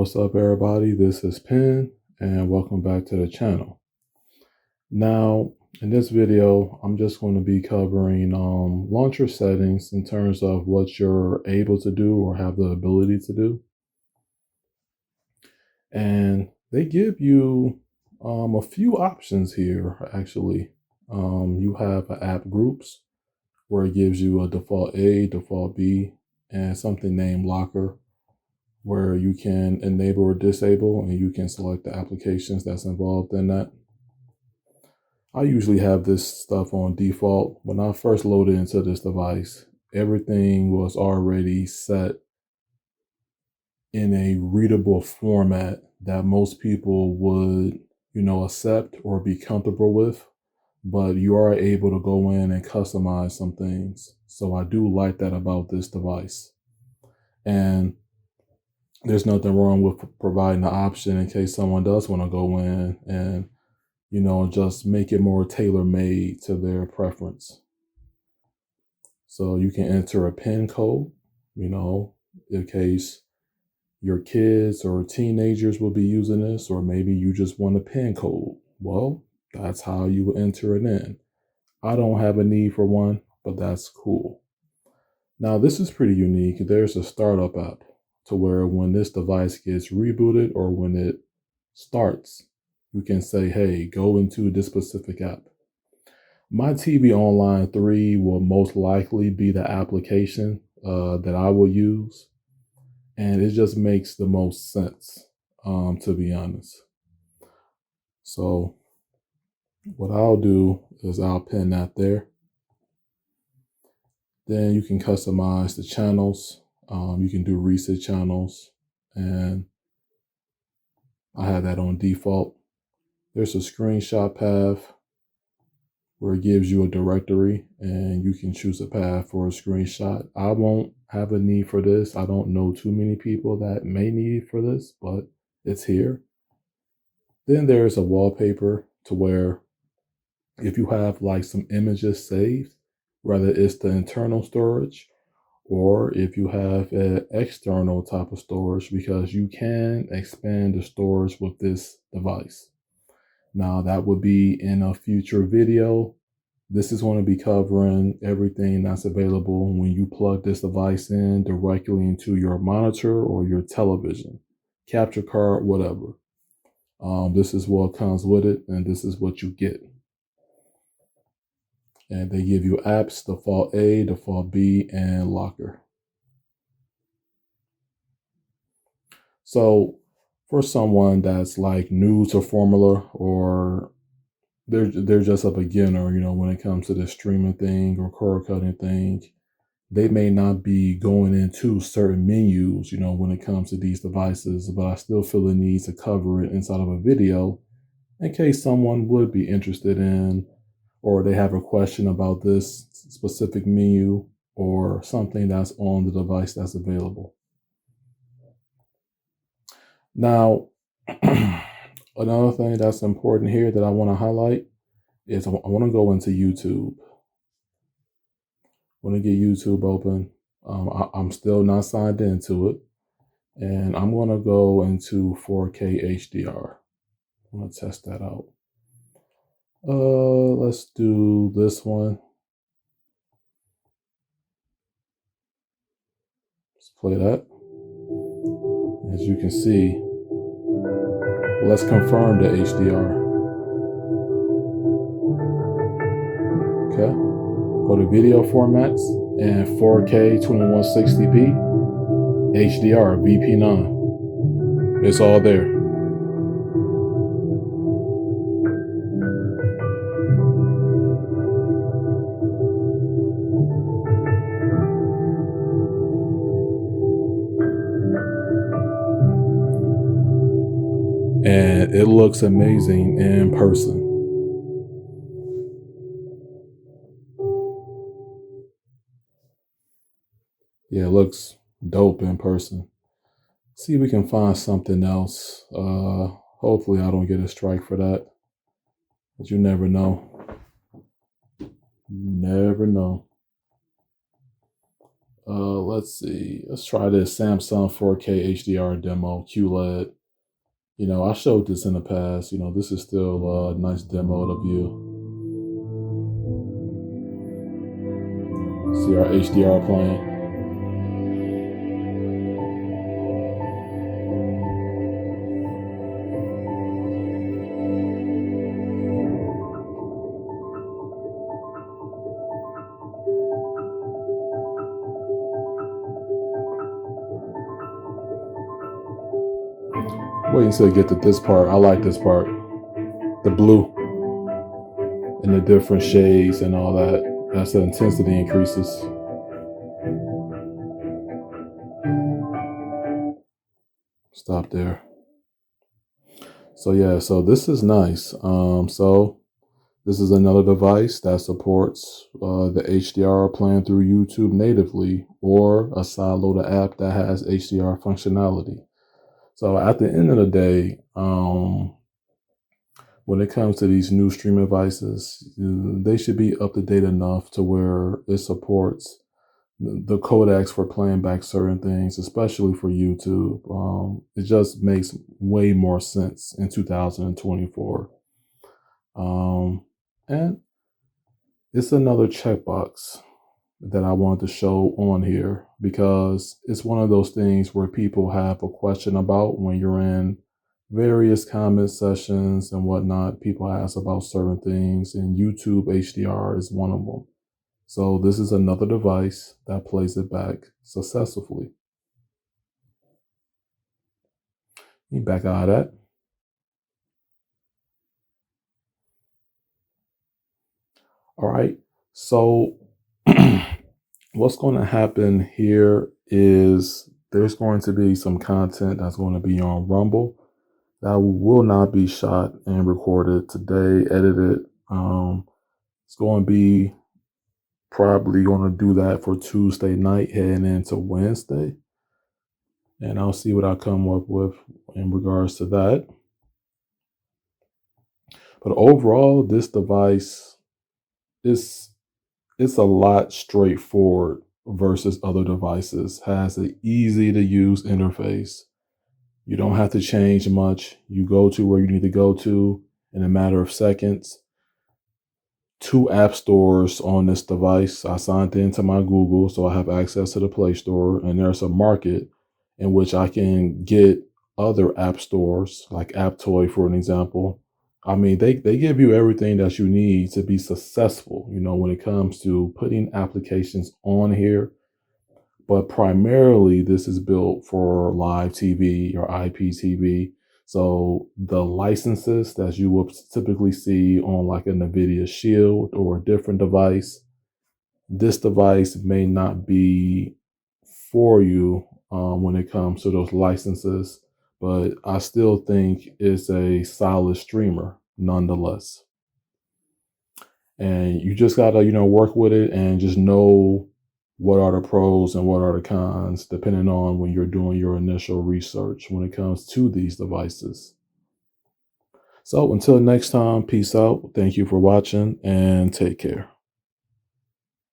What's up, everybody? This is Penn, and welcome back to the channel. Now, in this video, I'm just going to be covering launcher settings in terms of what you're able to do or have the ability to do. And they give you a few options here, actually. You have app groups where it gives you a default A, default B, and something named locker, where you can enable or disable and you can select the applications that's involved in that. I usually have this stuff on default. When I first loaded into this device, everything was already set in a readable format that most people would, accept or be comfortable with, but you are able to go in and customize some things. So I do like that about this device. And there's nothing wrong with providing the option in case someone does want to go in and, just make it more tailor-made to their preference. So you can enter a PIN code, in case your kids or teenagers will be using this, or maybe you just want a PIN code. Well, that's how you would enter it in. I don't have a need for one, but that's cool. Now, this is pretty unique. There's a startup app to where when this device gets rebooted or when it starts, you can say, hey, go into this specific app. My TV Online 3 will most likely be the application that I will use. And it just makes the most sense, to be honest. So what I'll do is I'll pin that there. Then you can customize the channels. You can do reset channels, and I have that on default. There's a screenshot path where it gives you a directory and you can choose a path for a screenshot. I won't have a need for this. I don't know too many people that may need for this, but it's here. Then there's a wallpaper to where if you have like some images saved, whether it's the internal storage or if you have an external type of storage, because you can expand the storage with this device. Now that would be in a future video. This is going to be covering everything that's available when you plug this device in directly into your monitor or your television, capture card, whatever. This is what comes with it, and this is what you get. And they give you apps, default A, default B, and locker. So for someone that's like new to FORMULER, or they're just a beginner, when it comes to the streaming thing or cord cutting thing, they may not be going into certain menus, when it comes to these devices, but I still feel the need to cover it inside of a video in case someone would be interested in, or they have a question about this specific menu or something that's on the device that's available. Now, another thing that's important here that I want to highlight is I want to go into YouTube. I want to get YouTube open. I'm still not signed into it. And I'm going to go into 4K HDR. I want to test that out. Let's do this one. Let's play that. As you can see, let's confirm the HDR. Okay. Go to video formats and 4K 2160p HDR VP9. It's all there. And it looks amazing in person. Yeah, it looks dope in person. See if we can find something else. Hopefully I don't get a strike for that. But you never know. You never know. Let's see. Let's try this Samsung 4K HDR demo QLED. I showed this in the past. This is still a nice demo to view. See our HDR playing. Wait until I get to this part. I like this part. The blue and the different shades and all that. As the intensity increases. Stop there. So yeah, so this is nice. So this is another device that supports the HDR playing through YouTube natively, or a sideloaded app that has HDR functionality. So at the end of the day, when it comes to these new streaming devices, they should be up to date enough to where it supports the codecs for playing back certain things, especially for YouTube. It just makes way more sense in 2024. And it's another checkbox that I wanted to show on here because it's one of those things where people have a question about when you're in various comment sessions and whatnot. People ask about certain things, and YouTube HDR is one of them. So this is another device that plays it back successfully. You back out of that. All right. So what's going to happen here is there's going to be some content that's going to be on Rumble that will not be shot and recorded today, edited. It's going to be probably going to do that for Tuesday night heading into Wednesday. And I'll see what I come up with in regards to that. But overall, this device is it's a lot straightforward versus other devices. Has an easy to use interface. You don't have to change much. You go to where you need to go to in a matter of seconds. 2 app stores on this device. I signed into my Google, so I have access to the Play Store, and there's a market in which I can get other app stores, like AppToy, for an example. I mean, they give you everything that you need to be successful, when it comes to putting applications on here. But primarily, this is built for live TV or IPTV. So the licenses that you will typically see on like a NVIDIA Shield or a different device, this device may not be for you when it comes to those licenses, but I still think it's a solid streamer nonetheless. And you just gotta, work with it and just know what are the pros and what are the cons, depending on when you're doing your initial research when it comes to these devices. So until next time, peace out. Thank you for watching and take care.